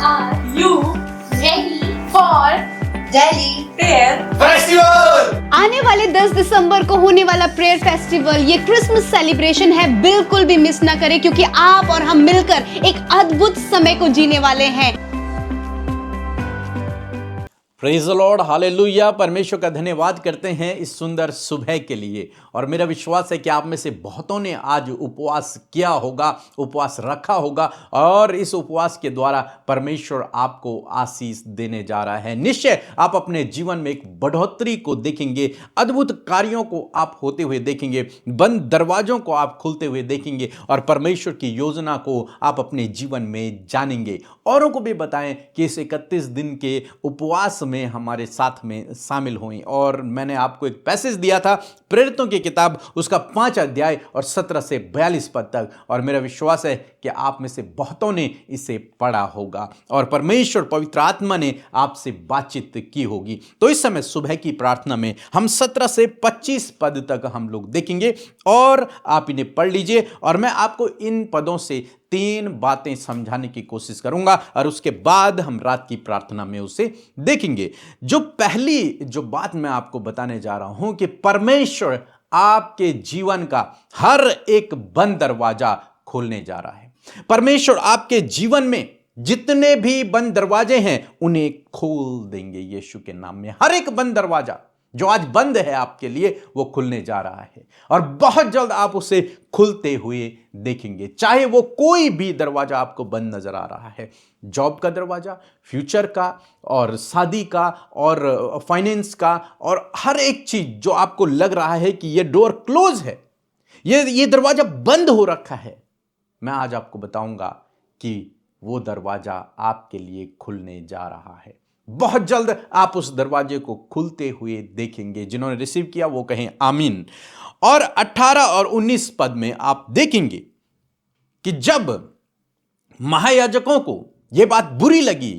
Are you ready for Delhi Prayer festival? आने वाले 10 दिसंबर को होने वाला प्रेयर फेस्टिवल ये क्रिसमस सेलिब्रेशन है, बिल्कुल भी मिस ना करें क्योंकि आप और हम मिलकर एक अद्भुत समय को जीने वाले हैं। Praise the Lord, hallelujah. परमेश्वर का धन्यवाद करते हैं इस सुंदर सुबह के लिए। और मेरा विश्वास है कि आप में से बहुतों ने आज उपवास किया होगा, उपवास रखा होगा और इस उपवास के द्वारा परमेश्वर आपको आशीष देने जा रहा है। निश्चय आप अपने जीवन में एक बढ़ोतरी को देखेंगे, अद्भुत कार्यों को आप होते हुए देखेंगे, बंद दरवाजों को आप खुलते हुए देखेंगे और परमेश्वर की योजना को आप अपने जीवन में जानेंगे। औरों को भी बताएं कि इस 31 दिन के उपवास में हमारे साथ में शामिल हुए। और मैंने आपको एक पैसेज दिया था, प्रेरितों की किताब, उसका 5 अध्याय और 17 से 42 पद तक। और मेरा विश्वास है कि आप में से बहुतों ने इसे पढ़ा होगा और परमेश्वर पवित्र आत्मा ने आपसे बातचीत की होगी। तो इस समय सुबह की प्रार्थना में हम 17 से 25 पद तक हम लोग देखेंगे और आप इन्हें पढ़ लीजिए और मैं आपको इन पदों से 3 बातें समझाने की कोशिश करूंगा और उसके बाद हम रात की प्रार्थना में उसे देखेंगे। जो पहली बात मैं आपको बताने जा रहा हूं कि परमेश्वर आपके जीवन का हर एक बंद दरवाजा खोलने जा रहा है। परमेश्वर आपके जीवन में जितने भी बंद दरवाजे हैं उन्हें खोल देंगे यीशु के नाम में। हर एक बंद दरवाजा जो आज बंद है आपके लिए वो खुलने जा रहा है और बहुत जल्द आप उसे खुलते हुए देखेंगे। चाहे वो कोई भी दरवाजा आपको बंद नजर आ रहा है, जॉब का दरवाजा, फ्यूचर का और शादी का और फाइनेंस का और हर एक चीज जो आपको लग रहा है कि ये डोर क्लोज है, ये दरवाजा बंद हो रखा है, मैं आज आपको बताऊंगा कि वो दरवाजा आपके लिए खुलने जा रहा है। बहुत जल्द आप उस दरवाजे को खुलते हुए देखेंगे। जिन्होंने रिसीव किया वो कहें आमीन। और 18 और 19 पद में आप देखेंगे कि जब महायाजकों को यह बात बुरी लगी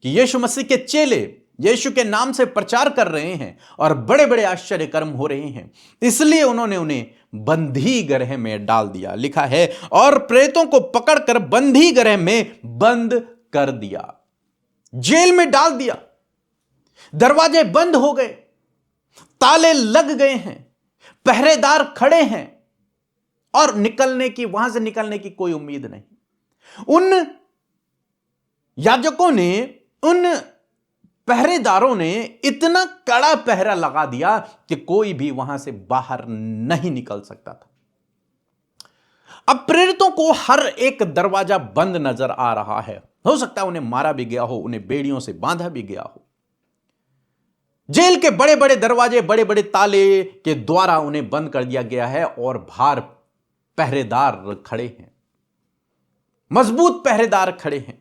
कि यीशु मसीह के चेले यीशु के नाम से प्रचार कर रहे हैं और बड़े बड़े आश्चर्य कर्म हो रहे हैं, इसलिए उन्होंने उन्हें बंदी गृह में डाल दिया। लिखा है और प्रेतों को पकड़कर बंदी गृह में बंद कर दिया, जेल में डाल दिया। दरवाजे बंद हो गए, ताले लग गए हैं, पहरेदार खड़े हैं और वहां से निकलने की कोई उम्मीद नहीं। उन याजकों ने, उन पहरेदारों ने इतना कड़ा पहरा लगा दिया कि कोई भी वहां से बाहर नहीं निकल सकता था। अब प्रेरितों को हर एक दरवाजा बंद नजर आ रहा है। हो सकता है उन्हें मारा भी गया हो, उन्हें बेड़ियों से बांधा भी गया हो। जेल के बड़े बड़े दरवाजे, बड़े बड़े ताले के द्वारा उन्हें बंद कर दिया गया है और बाहर पहरेदार खड़े हैं, मजबूत पहरेदार खड़े हैं।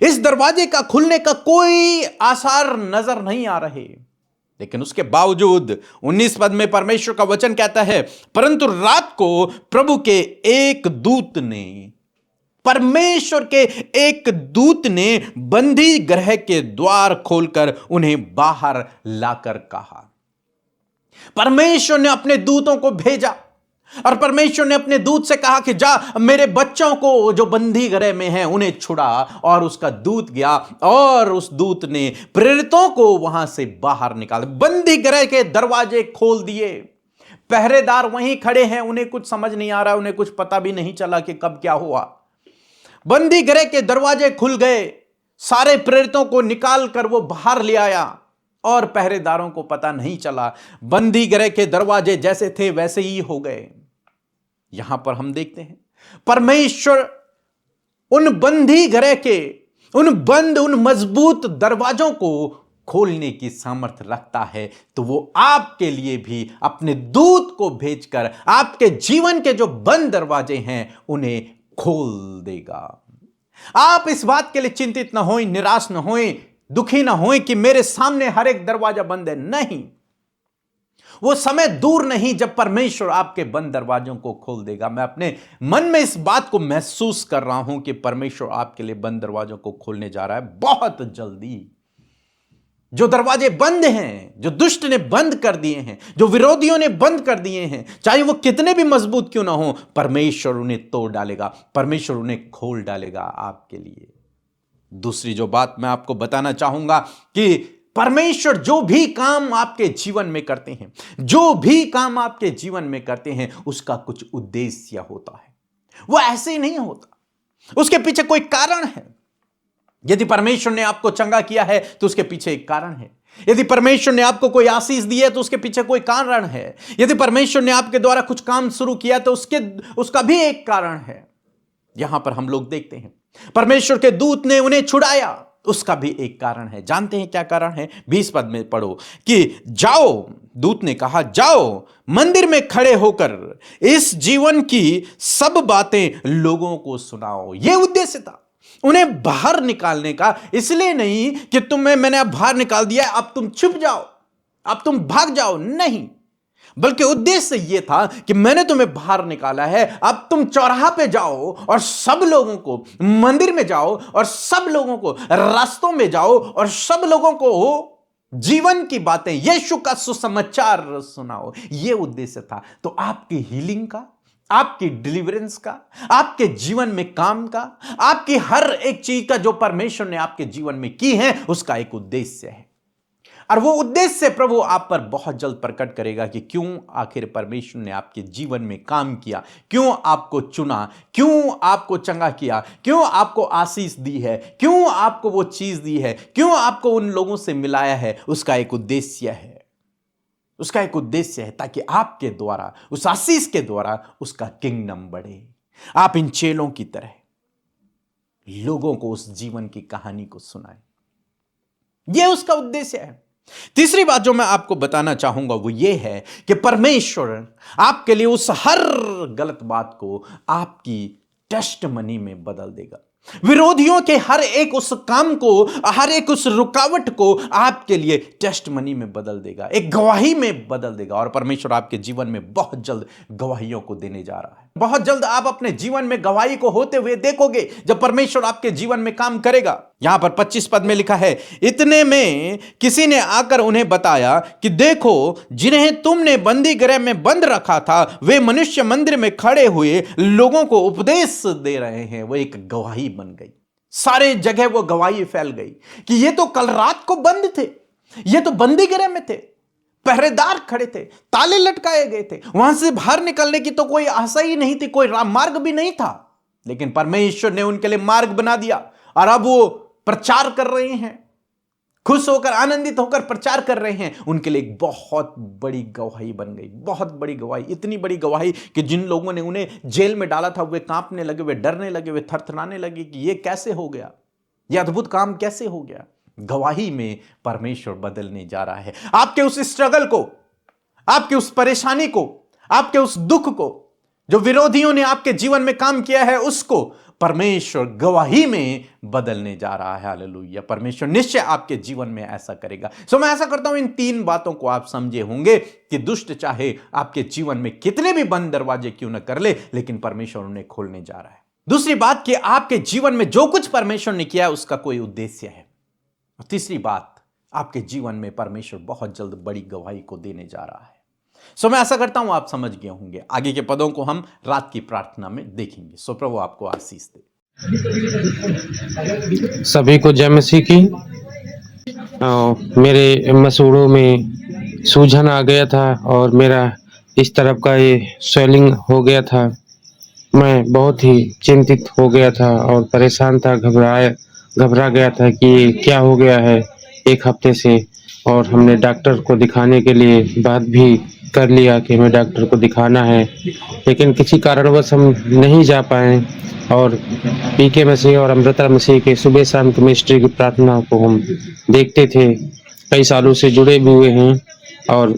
इस दरवाजे का खुलने का कोई आसार नजर नहीं आ रहे, लेकिन उसके बावजूद 19 पद में परमेश्वर का वचन कहता है, परंतु रात को प्रभु के एक दूत ने, परमेश्वर के एक दूत ने बंदी गृह के द्वार खोलकर उन्हें बाहर लाकर कहा। परमेश्वर ने अपने दूतों को भेजा और परमेश्वर ने अपने दूत से कहा कि जा मेरे बच्चों को जो बंदी गृह में हैं उन्हें छुड़ा। और उसका दूत गया और उस दूत ने प्रेरितों को वहां से बाहर निकाला, बंदी गृह के दरवाजे खोल दिए। पहरेदार वहीं खड़े हैं, उन्हें कुछ समझ नहीं आ रहा, उन्हें कुछ पता भी नहीं चला कि कब क्या हुआ। बंदी गृह के दरवाजे खुल गए, सारे प्रेरितों को निकाल कर वो बाहर ले आया और पहरेदारों को पता नहीं चला। बंदी गृह के दरवाजे जैसे थे वैसे ही हो गए। यहां पर हम देखते हैं परमेश्वर उन बंदी गृह के उन मजबूत दरवाजों को खोलने की सामर्थ्य रखता है, तो वो आपके लिए भी अपने दूत को भेजकर आपके जीवन के जो बंद दरवाजे हैं उन्हें खोल देगा। आप इस बात के लिए चिंतित ना होएं, निराश ना होएं, दुखी ना होएं कि मेरे सामने हर एक दरवाजा बंद है। नहीं, वो समय दूर नहीं जब परमेश्वर आपके बंद दरवाजों को खोल देगा। मैं अपने मन में इस बात को महसूस कर रहा हूं कि परमेश्वर आपके लिए बंद दरवाजों को खोलने जा रहा है बहुत जल्दी। जो दरवाजे बंद हैं, जो दुष्ट ने बंद कर दिए हैं, जो विरोधियों ने बंद कर दिए हैं, चाहे वो कितने भी मजबूत क्यों ना हो, परमेश्वर उन्हें तोड़ डालेगा, परमेश्वर उन्हें खोल डालेगा आपके लिए। दूसरी जो बात मैं आपको बताना चाहूंगा कि परमेश्वर जो भी काम आपके जीवन में करते हैं, जो भी काम आपके जीवन में करते हैं, उसका कुछ उद्देश्य होता है। वो ऐसे ही नहीं होता, उसके पीछे कोई कारण है। यदि परमेश्वर ने आपको चंगा किया है तो उसके पीछे एक कारण है। यदि परमेश्वर ने आपको कोई आशीष दी है तो उसके पीछे कोई कारण है। यदि परमेश्वर ने आपके द्वारा कुछ काम शुरू किया तो उसका भी एक कारण है। यहां पर हम लोग देखते हैं परमेश्वर के दूत ने उन्हें छुड़ाया, उसका भी एक कारण है। जानते हैं क्या कारण है? 20 पद में पढ़ो कि जाओ, दूत ने कहा, जाओ मंदिर में खड़े होकर इस जीवन की सब बातें लोगों को सुनाओ। यह उद्देश्य था उन्हें बाहर निकालने का। इसलिए नहीं कि मैंने अब बाहर निकाल दिया, अब तुम छुप जाओ, अब तुम भाग जाओ, नहीं, बल्कि उद्देश्य यह था कि मैंने तुम्हें बाहर निकाला है, अब तुम चौराहा पे जाओ और सब लोगों को, मंदिर में जाओ और सब लोगों को, रास्तों में जाओ और सब लोगों को जीवन की बातें, यीशु का सुसमाचार सुनाओ। यह उद्देश्य था। तो आपकी हीलिंग का, आपकी डिलीवरेंस का, आपके जीवन में काम का, आपकी हर एक चीज का जो परमेश्वर ने आपके जीवन में की है, उसका एक उद्देश्य है। और वो उद्देश्य प्रभु आप पर बहुत जल्द प्रकट करेगा कि क्यों आखिर परमेश्वर ने आपके जीवन में काम किया, क्यों आपको चुना, क्यों आपको चंगा किया, क्यों आपको आशीष दी है, क्यों आपको वो चीज दी है, क्यों आपको उन लोगों से मिलाया है। उसका एक उद्देश्य है, उसका एक उद्देश्य है ताकि आपके द्वारा, उस आशीष के द्वारा उसका किंगडम बढ़े। आप इन चेलों की तरह लोगों को उस जीवन की कहानी को सुनाएं। यह उसका उद्देश्य है। तीसरी बात जो मैं आपको बताना चाहूंगा वो ये है कि परमेश्वर आपके लिए उस हर गलत बात को आपकी टेस्टमनी में बदल देगा। विरोधियों के हर एक उस काम को, हर एक उस रुकावट को आपके लिए टेस्टमनी में बदल देगा, एक गवाही में बदल देगा। और परमेश्वर आपके जीवन में बहुत जल्द गवाहियों को देने जा रहा है। बहुत जल्द आप अपने जीवन में गवाही को होते हुए देखोगे जब परमेश्वर आपके जीवन में काम करेगा। यहां पर 25 पद में लिखा है, इतने में किसी ने आकर उन्हें बताया कि देखो, जिन्हें तुमने बंदी गृह में बंद रखा था वे मनुष्य मंदिर में खड़े हुए लोगों को उपदेश दे रहे हैं। वो एक गवाही बन गई, सारे जगह वो गवाही फैल गई कि ये तो कल रात को बंद थे, ये तो बंदी गृह में थे, पहरेदार खड़े थे, ताले लटकाए गए थे, वहां से बाहर निकलने की तो कोई आशा ही नहीं थी, कोई मार्ग भी नहीं था। लेकिन परमेश्वर ने उनके लिए मार्ग बना दिया और अब वो प्रचार कर रहे हैं, खुश होकर, आनंदित होकर प्रचार कर रहे हैं। उनके लिए एक बहुत बड़ी गवाही बन गई, बहुत बड़ी गवाही, इतनी बड़ी गवाही कि जिन लोगों ने उन्हें जेल में डाला था वे कांपने लगे, वे डरने लगे, वे थरथराने लगे कि ये कैसे हो गया, ये अद्भुत काम कैसे हो गया। गवाही में परमेश्वर बदलने जा रहा है। आपके उस स्ट्रगल को, आपके उस परेशानी को, आपके उस दुख को, जो विरोधियों ने आपके जीवन में काम किया है, उसको परमेश्वर गवाही में बदलने जा रहा है। हालेलुया। परमेश्वर निश्चय आपके जीवन में ऐसा करेगा। सो मैं ऐसा करता हूं इन 3 बातों को आप समझे होंगे कि दुष्ट चाहे आपके जीवन में कितने भी बंद दरवाजे क्यों न कर ले, लेकिन परमेश्वर उन्हें खोलने जा रहा है। दूसरी बात कि आपके जीवन में जो कुछ परमेश्वर ने किया उसका कोई उद्देश्य है। और तीसरी बात, आपके जीवन में परमेश्वर बहुत जल्द बड़ी गवाही को देने जा रहा है। सो मैं ऐसा करता हूं आप समझ गए होंगे। आगे के पदों को हम रात की प्रार्थना में देखेंगे। सो प्रभु आपको आशीष दे। सभी को जय मसीह की। मेरे मसूड़ों में सूजन आ गया था और मेरा इस तरफ का ये स्वेलिंग हो गया था। मैं बहुत ही चिंतित हो गया था और परेशान था, घबरा गया था कि ये क्या हो गया है 1 हफ्ते से। और हमने डॉक्टर को दिखाने के लिए बात भी कर लिया कि हमें डॉक्टर को दिखाना है, लेकिन किसी कारणवश हम नहीं जा पाए। और पीके मसीह और अमृता मसीह के सुबह शाम की मिनिस्ट्री की प्रार्थना को हम देखते थे, कई सालों से जुड़े भी हुए हैं। और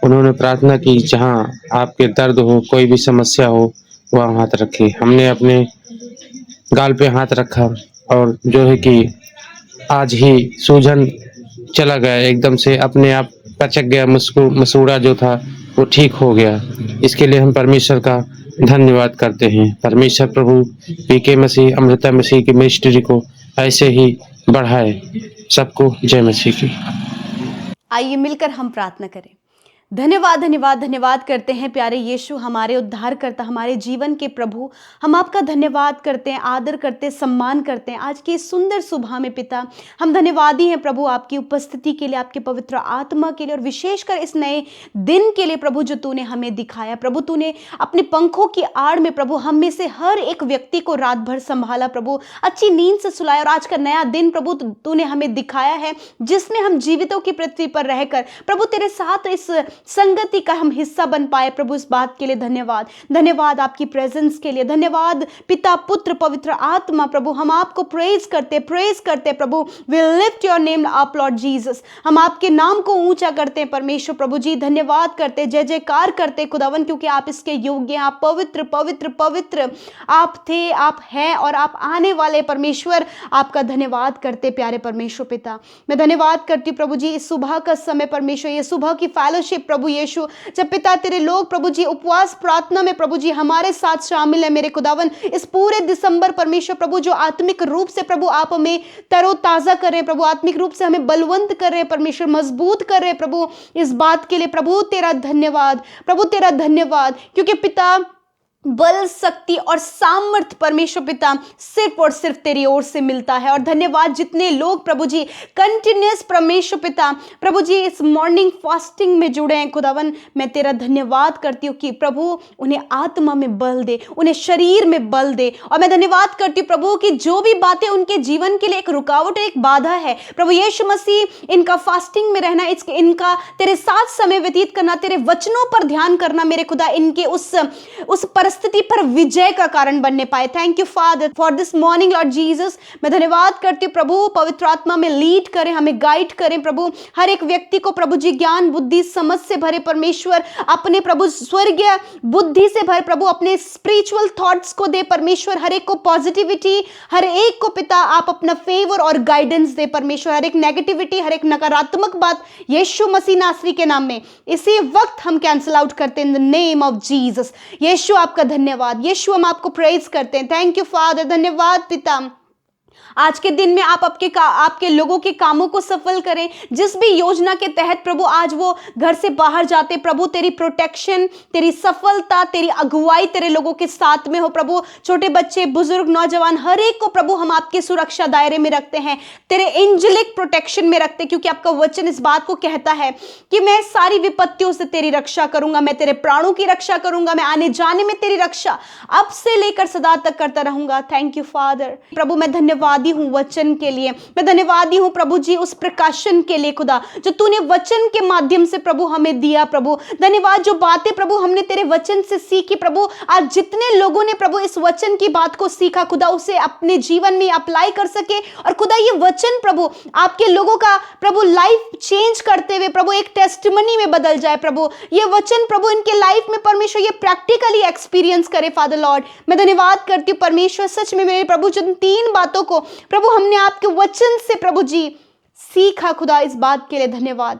उन्होंने प्रार्थना की, जहाँ आपके दर्द हो, कोई भी समस्या हो, वहाँ हाथ रखे। हमने अपने गाल पे हाथ रखा और जो है कि आज ही सूजन चला गया, एकदम से अपने आप पचक गया, मसूड़ा जो था वो ठीक हो गया। इसके लिए हम परमेश्वर का धन्यवाद करते हैं। परमेश्वर प्रभु पीके मसीह, अमृता मसीह की मिनिस्ट्री को ऐसे ही बढ़ाए। सबको जय मसीह की। आइए मिलकर हम प्रार्थना करें। धन्यवाद धन्यवाद धन्यवाद करते हैं प्यारे यीशु, हमारे उद्धारकर्ता, हमारे जीवन के प्रभु। हम आपका धन्यवाद करते हैं, आदर करते हैं, सम्मान करते हैं आज की इस सुंदर सुबह में पिता। हम धन्यवादी हैं प्रभु आपकी उपस्थिति के लिए, आपके पवित्र आत्मा के लिए और विशेषकर इस नए दिन के लिए प्रभु जो तूने हमें दिखाया। प्रभु तूने अपने पंखों की आड़ में प्रभु हम में से हर एक व्यक्ति को रात भर संभाला प्रभु, अच्छी नींद से सुलाया और आज का नया दिन प्रभु तूने हमें दिखाया है जिसमें हम जीवितों की पृथ्वी पर रहकर प्रभु तेरे साथ इस संगति का हम हिस्सा बन पाए। प्रभु इस बात के लिए धन्यवाद, धन्यवाद आपकी प्रेजेंस के लिए, धन्यवाद पिता पुत्र पवित्र आत्मा। प्रभु हम आपको प्रेज करते प्रभु। We lift your name up Lord Jesus, हम आपके नाम को ऊंचा करते हैं परमेश्वर। प्रभु जी धन्यवाद करते, जय जयकार करते खुदावन, क्योंकि आप इसके योग्य हैं। आप पवित्र पवित्र पवित्र आप थे, आप हैं और आप आने वाले परमेश्वर। आपका धन्यवाद करते प्यारे परमेश्वर पिता। मैं धन्यवाद करती हूँ प्रभु जी इस सुबह का समय परमेश्वर, ये सुबह की फेलोशिप प्रभु यीशु, जब पिता तेरे लोग प्रभु जी उपवास प्रार्थना में प्रभु जी हमारे साथ शामिल है मेरे खुदावन। इस पूरे दिसंबर परमेश्वर प्रभु जो आत्मिक रूप से प्रभु आप हमें तरोताजा कर रहे हैं प्रभु, आत्मिक रूप से हमें बलवंत कर रहे हैं परमेश्वर, मजबूत कर रहे हैं प्रभु। इस बात के लिए प्रभु तेरा धन्यवाद, प्रभु तेरा धन्यवाद, क्योंकि पिता बल शक्ति और सामर्थ्य परमेश्वर पिता सिर्फ और सिर्फ तेरी ओर से मिलता है। और धन्यवाद जितने लोग प्रभु जी कंटिन्यूस परमेश्वर पिता प्रभु जी इस मॉर्निंग फास्टिंग में जुड़े हैं खुदावन, मैं तेरा धन्यवाद करती हूँ कि प्रभु उन्हें आत्मा में बल दे, उन्हें शरीर में बल दे। और मैं धन्यवाद करती हूँ प्रभु कि जो भी बातें उनके जीवन के लिए एक रुकावट एक बाधा है प्रभु यीशु मसीह, इनका फास्टिंग में रहना, इनका तेरे साथ समय व्यतीत करना, तेरे वचनों पर ध्यान करना मेरे खुदा, इनके उस परिस्थिति पर विजय का कारण बनने पाए। Thank you father for this morning Lord Jesus. मैं धन्यवाद करती हूँ प्रभु, पवित्र आत्मा में लीड करें, हमें गाइड करें प्रभु, हर एक व्यक्ति को प्रभु जी ज्ञान बुद्धि समझ से भरे परमेश्वर, अपने प्रभु स्वर्गीय बुद्धि से भरे प्रभु, अपने स्पिरिचुअल थॉट्स को दे परमेश्वर, हर एक को पॉजिटिविटी, हर एक को पिता आप अपना फेवर और गाइडेंस दे परमेश्वर, हर एक नेगेटिविटी, हर एक नकारात्मक बात यीशु मसीह नासरी के नाम में इसी वक्त हम कैंसिल आउट करते हैं in the name of Jesus. यीशु आपका धन्यवाद, यीशु हम आपको प्रेज करते हैं। थैंक यू फादर, धन्यवाद पिता। आज के दिन में आप आपके लोगों के कामों को सफल करें, जिस भी योजना के तहत प्रभु आज वो घर से बाहर जाते प्रभु, तेरी प्रोटेक्शन, तेरी सफलता, तेरी अगुवाई तेरे लोगों के साथ में हो प्रभु। छोटे बच्चे, बुजुर्ग, नौजवान, हर एक को प्रभु हम आपके सुरक्षा दायरे में रखते हैं, तेरे एंजेलिक प्रोटेक्शन में रखते हैं, क्योंकि आपका वचन इस बात को कहता है कि मैं सारी विपत्तियों से तेरी रक्षा करूंगा, मैं तेरे प्राणों की रक्षा करूंगा, मैं आने जाने में तेरी रक्षा अब से लेकर सदा तक करता रहूंगा। Thank you father. प्रभु मैं धन्यवादी हूं वचन के लिए, मैं धन्यवादी हूं प्रभु जी उस प्रकाशन के लिए खुदा जो तूने वचन के माध्यम से प्रभु हमें दिया प्रभु। धन्यवाद जो बातें प्रभु हमने तेरे वचन से सीखी प्रभु, आज जितने लोगों ने प्रभु इस वचन की बात को सीखा खुदा, उसे अपने जीवन में अप्लाई कर सके और खुदा ये वचन प्रभु आपके लोगों का प्रभु लाइफ चेंज करते हुए प्रभु एक टेस्टिमनी में बदल जाए प्रभु। ये वचन प्रभु इनके लाइफ में परमेश्वर ये प्रैक्टिकली एक्सपीरियंस करे फादर लॉर्ड। मैं धन्यवाद करती हूँ परमेश्वर, सच में मेरे प्रभु जिन 3 बातों को प्रभु हमने आपके वचन से प्रभु जी सीखा खुदा, इस बात के लिए धन्यवाद।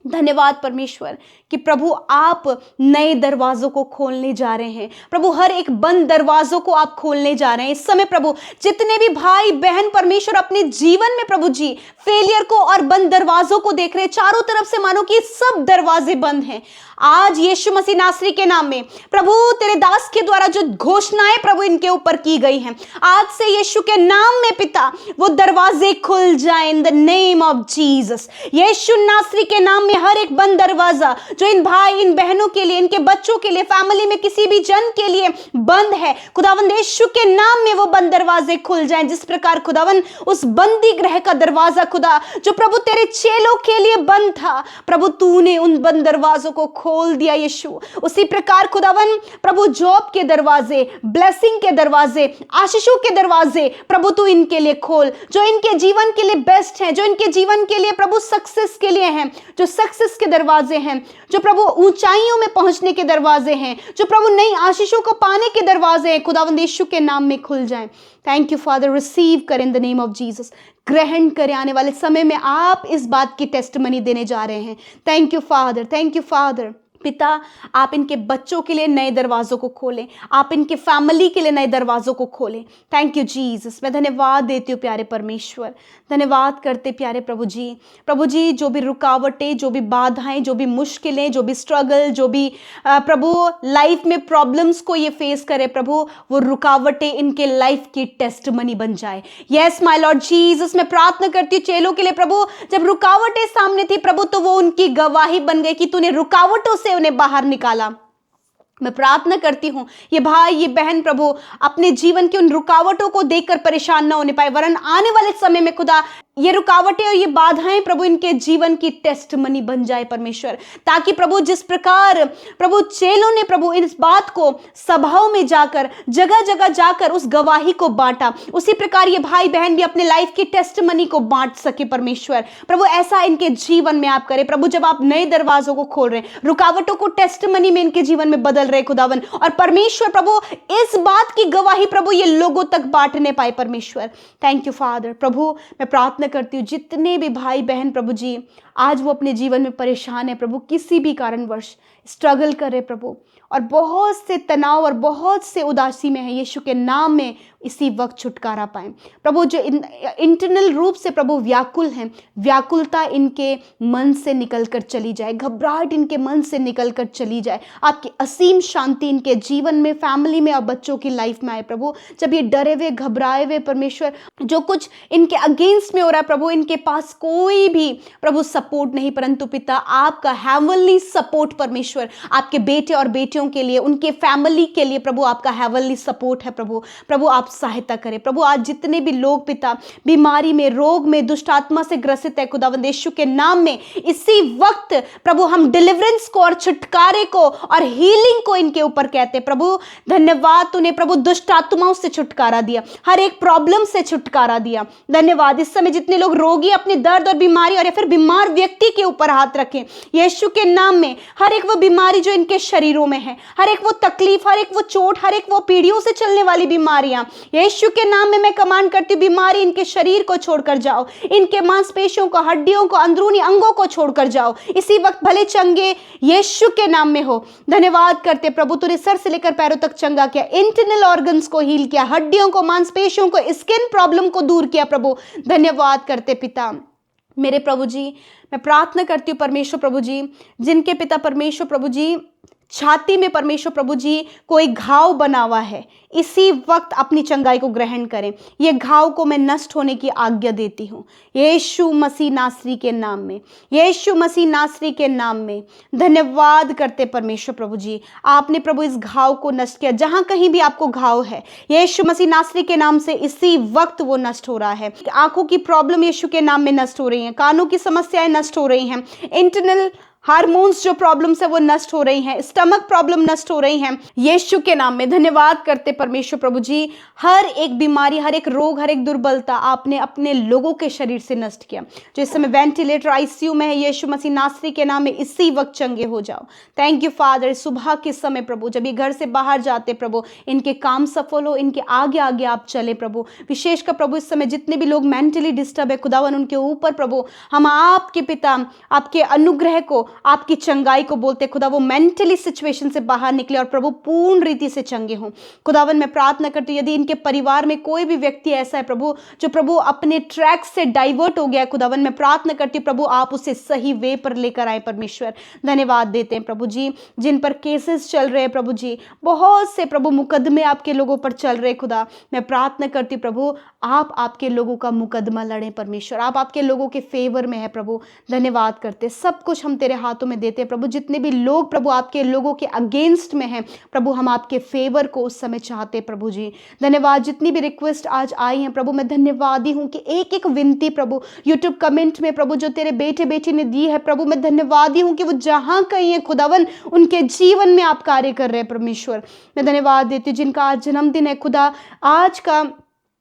धन्यवाद परमेश्वर कि प्रभु आप नए दरवाजों को खोलने जा रहे हैं प्रभु, हर एक बंद दरवाजों को आप खोलने जा रहे हैं इस समय प्रभु। जितने भी भाई बहन परमेश्वर अपने जीवन में प्रभु जी फेलियर को और बंद दरवाजों को देख रहे हैं, चारों तरफ से मानो कि सब दरवाजे बंद हैं, आज यीशु मसीह नासरी के नाम में प्रभु तेरे दास के द्वारा जो घोषणाएं प्रभु इनके ऊपर की गई हैं, आज से यीशु के नाम में पिता वो दरवाजे खुल जाएं in the name of Jesus. यीशु नासरी के नाम में हर एक बंद दरवाजा जो इन भाई इन बहनों के लिए, इनके बच्चों के लिए, फैमिली में किसी भी जन के लिए बंद है, खुदावंद यीशु के नाम में वो बंद दरवाजे खुल जाएं। जिस प्रकार खुदावन उस बंदी गृह का दरवाजा खुदा जो प्रभु तेरे चेलों के लिए बंद था प्रभु, तूने उन बंद दरवाजों को खोल दिया यीशु। उसी प्रकार खुदावन प्रभु जॉब के दरवाजे, ब्लेसिंग के दरवाजे, आशीषों के दरवाजे प्रभु तू इनके लिए खोल, जो इनके जीवन के लिए बेस्ट हैं, जो इनके जीवन के लिए प्रभु सक्सेस के लिए हैं, जो सक्सेस के दरवाजे हैं, जो प्रभु ऊंचाइयों में पहुंचने के दरवाजे हैं, जो प्रभु नई आशीषों को पाने के दरवाजे हैं, खुदावंद यीशु के नाम में खुल जाएं। थैंक यू फादर, रिसीव करें इन द नेम ऑफ जीसस, ग्रहण करें। आने वाले समय में आप इस बात की टेस्टिमनी देने जा रहे हैं। Thank you father, thank you father. पिता, आप इनके बच्चों के लिए नए दरवाज़ों को खोलें, आप इनके फैमिली के लिए नए दरवाज़ों को खोलें। Thank you Jesus. मैं धन्यवाद देती हूँ प्यारे परमेश्वर, धन्यवाद करते प्यारे प्रभु जी, जो भी रुकावटें, जो भी बाधाएं, जो भी मुश्किलें, जो भी स्ट्रगल, जो भी प्रभु लाइफ में प्रॉब्लम्स को ये फेस करे प्रभु, वो रुकावटें इनके लाइफ की टेस्टमनी बन जाए। यस माय लॉर्ड जीसस, मैं प्रार्थना करती हूँ चेलों के लिए प्रभु, जब रुकावटें सामने थी प्रभु तो वो उनकी गवाही बन गई कि तूने रुकावटों से उन्हें बाहर निकाला। मैं प्रार्थना करती हूँ ये भाई ये बहन प्रभु अपने जीवन की उन रुकावटों को देखकर परेशान ना होने पाए, वरन आने वाले समय में खुदा ये रुकावटें और ये बाधाएं प्रभु इनके जीवन की टेस्टमनी बन जाए परमेश्वर, ताकि प्रभु जिस प्रकार प्रभु चेलों ने प्रभु इस बात को सभाओं में जाकर जगह जगह जाकर उस गवाही को बांटा, उसी प्रकार ये भाई बहन भी अपने लाइफ की टेस्टमनी को बांट सके परमेश्वर। प्रभु ऐसा इनके जीवन में आप करें प्रभु, जब आप नए दरवाजों को खोल रहे हैं, रुकावटों को टेस्टमनी में इनके जीवन में बदल रहे खुदावन, और परमेश्वर प्रभु इस बात की गवाही प्रभु ये लोगों तक बांटने पाए परमेश्वर। Thank you father. प्रभु मैं प्रार्थना करती हूँ जितने भी भाई बहन प्रभु जी आज वो अपने जीवन में परेशान है प्रभु, किसी भी कारणवश स्ट्रगल कर रहे प्रभु, और बहुत से तनाव और बहुत से उदासी में है, यीशु के नाम में इसी वक्त छुटकारा पाएं प्रभु। जो इंटरनल रूप से प्रभु व्याकुल हैं, व्याकुलता इनके मन से निकल कर चली जाए, घबराहट इनके मन से निकल कर चली जाए, आपकी असीम शांति इनके जीवन में, फैमिली में और बच्चों की लाइफ में आए प्रभु। जब ये डरे हुए घबराए हुए परमेश्वर जो कुछ इनके अगेंस्ट में हो रहा है प्रभु, इनके पास कोई भी प्रभु सपोर्ट नहीं, परंतु पिता आपका हेवनली सपोर्ट परमेश्वर आपके बेटे और बेटियों के लिए, उनके फैमिली के लिए प्रभु आपका हेवनली सपोर्ट है प्रभु। प्रभु आप सहायता करें प्रभु। आज जितने भी लोग पिता बीमारी में, रोग में, दुष्ट आत्मा से ग्रसित है खुदावंद यीशु के नाम में इसी वक्त प्रभु हम डिलीवरेंस को और छुटकारे को और हीलिंग को इनके ऊपर कहते हैं प्रभु। धन्यवाद, तूने प्रभु दुष्ट आत्माओं से छुटकारा दिया, हर एक प्रॉब्लम से छुटकारा दिया। धन्यवाद। इस समय जितने लोग रोगी अपने दर्द और बीमारी और या फिर बीमार व्यक्ति के ऊपर हाथ रखें यीशु के नाम में, हर एक वो बीमारी जो इनके शरीरों में है, हर एक वो तकलीफ, हर एक वो चोट, हर एक वो पीढ़ियों से चलने वाली बीमारियां, यीशु के नाम में मैं कमांड करती हूँ बीमारी इनके शरीर को छोड़कर जाओ, इनके मांसपेशियों को, हड्डियों को, अंदरूनी अंगों को छोड़कर जाओ इसी वक्त, भले चंगे यीशु के नाम में हो। धन्यवाद करते प्रभु, तूने सर से लेकर पैरों तक चंगा किया, इंटरनल ऑर्गन्स को हील किया, हड्डियों को, मांसपेशियों को, स्किन प्रॉब्लम को दूर किया प्रभु। धन्यवाद करते पिता मेरे प्रभु जी। मैं प्रार्थना करती हूँ परमेश्वर प्रभु जी, जिनके पिता परमेश्वर प्रभु जी छाती में परमेश्वर प्रभु जी कोई घाव बना हुआ है, इसी वक्त अपनी चंगाई को ग्रहण करें। ये घाव को मैं नष्ट होने की आज्ञा देती हूँ यीशु मसीह नासरी के नाम में, यीशु मसीह नासरी के नाम में। धन्यवाद करते परमेश्वर प्रभु जी, आपने प्रभु इस घाव को नष्ट किया। जहाँ कहीं भी आपको घाव है यीशु मसीह नासरी के नाम से इसी वक्त वो नष्ट हो रहा है। आंखों की प्रॉब्लम यीशु के नाम में नष्ट हो रही है, कानों की समस्याएं नष्ट हो रही हैं, इंटरनल हार्मोन्स जो प्रॉब्लम्स है वो नष्ट हो रही हैं, स्टमक प्रॉब्लम नष्ट हो रही हैं यीशु के नाम में। धन्यवाद करते परमेश्वर प्रभु जी, हर एक बीमारी, हर एक रोग, हर एक दुर्बलता आपने अपने लोगों के शरीर से नष्ट किया। जो इस समय वेंटिलेटर आईसीयू में है यीशु मसीह नासरी के नाम में इसी वक्त चंगे हो जाओ। Thank you father. सुबह के समय प्रभु जब ये घर से बाहर जाते प्रभु, इनके काम सफल हो, इनके आगे आगे आप चले प्रभु। विशेषकर प्रभु इस समय जितने भी लोग मेंटली डिस्टर्ब है खुदावन, उनके ऊपर प्रभु हम आपके पिता आपके अनुग्रह को, आपकी चंगाई को बोलते खुदा, वो मेंटली सिचुएशन से बाहर निकले और प्रभु पूर्ण रीति से चंगे हों। खुदावन मैं प्रार्थना करती हूँ यदि इनके परिवार में कोई भी व्यक्ति ऐसा है प्रभु जो प्रभु अपने ट्रैक से डाइवर्ट हो गया, खुदावन मैं प्रार्थना करती हूँ प्रभु आप उसे सही वे पर लेकर आए परमेश्वर। धन्यवाद देते हैं प्रभु जी, जिन पर केसेस चल रहे हैं प्रभु जी, बहुत से प्रभु मुकदमे आपके लोगों पर चल रहे खुदा, मैं प्रार्थना करती प्रभु आप आपके लोगों का मुकदमा लड़ें परमेश्वर, आप आपके लोगों के फेवर में है प्रभु। धन्यवाद करते, सब कुछ हम तेरे हाथों में देते हैं प्रभु। जितने भी लोग प्रभु आपके लोगों के अगेंस्ट में हैं प्रभु, हम आपके फेवर को उस समय चाहते प्रभु जी। धन्यवाद। जितनी भी रिक्वेस्ट आज आई हैं प्रभु, मैं धन्यवादी हूँ कि एक एक विनती प्रभु यूट्यूब कमेंट में प्रभु जो तेरे बेटे बेटी ने दी है प्रभु, मैं धन्यवादी हूँ कि वो जहाँ कहीं है खुदावन उनके जीवन में आप कार्य कर रहे हैं परमेश्वर। मैं धन्यवाद देती हूँ जिनका आज जन्मदिन है खुदा, आज का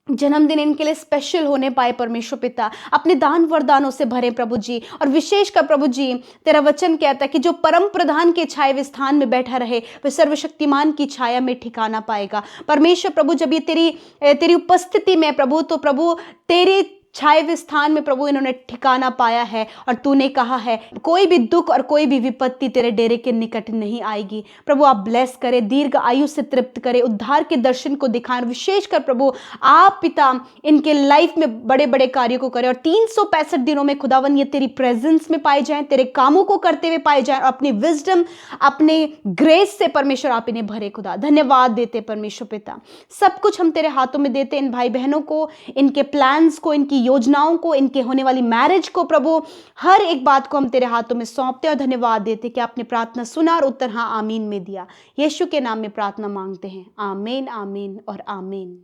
जन्मदिन इनके लिए स्पेशल होने पाए परमेश्वर पिता, अपने दान वरदानों से भरे प्रभु जी। और विशेषकर प्रभु जी तेरा वचन कहता है कि जो परम प्रधान के छाए हुए स्थान में बैठा रहे वह सर्वशक्तिमान की छाया में ठिकाना पाएगा परमेश्वर प्रभु। जब ये तेरी उपस्थिति में प्रभु, तो प्रभु तेरे छाए हुए स्थान में प्रभु इन्होंने ठिकाना पाया है, और तूने कहा है कोई भी दुख और कोई भी विपत्ति तेरे डेरे के निकट नहीं आएगी। प्रभु आप ब्लेस करें, दीर्घ आयु से तृप्त करें, उद्धार के दर्शन को दिखाएं। विशेषकर प्रभु आप पिता इनके लाइफ में बड़े बड़े कार्यों को करें, और 365 दिनों में खुदावन ये तेरी प्रेजेंस में पाए जाएं, तेरे कामों को करते हुए पाए जाएं, और अपनी विजडम, अपने ग्रेस से परमेश्वर आप इन्हें भरे। खुदा धन्यवाद देते परमेश्वर पिता, सब कुछ हम तेरे हाथों में देते, इन भाई बहनों को, इनके प्लान्स को, इनकी योजनाओं को, इनके होने वाली मैरिज को, प्रभु हर एक बात को हम तेरे हाथों में सौंपते और धन्यवाद देते कि आपने प्रार्थना सुना और उत्तर हाँ आमीन में दिया। यीशु के नाम में प्रार्थना मांगते हैं, आमीन आमीन और आमीन।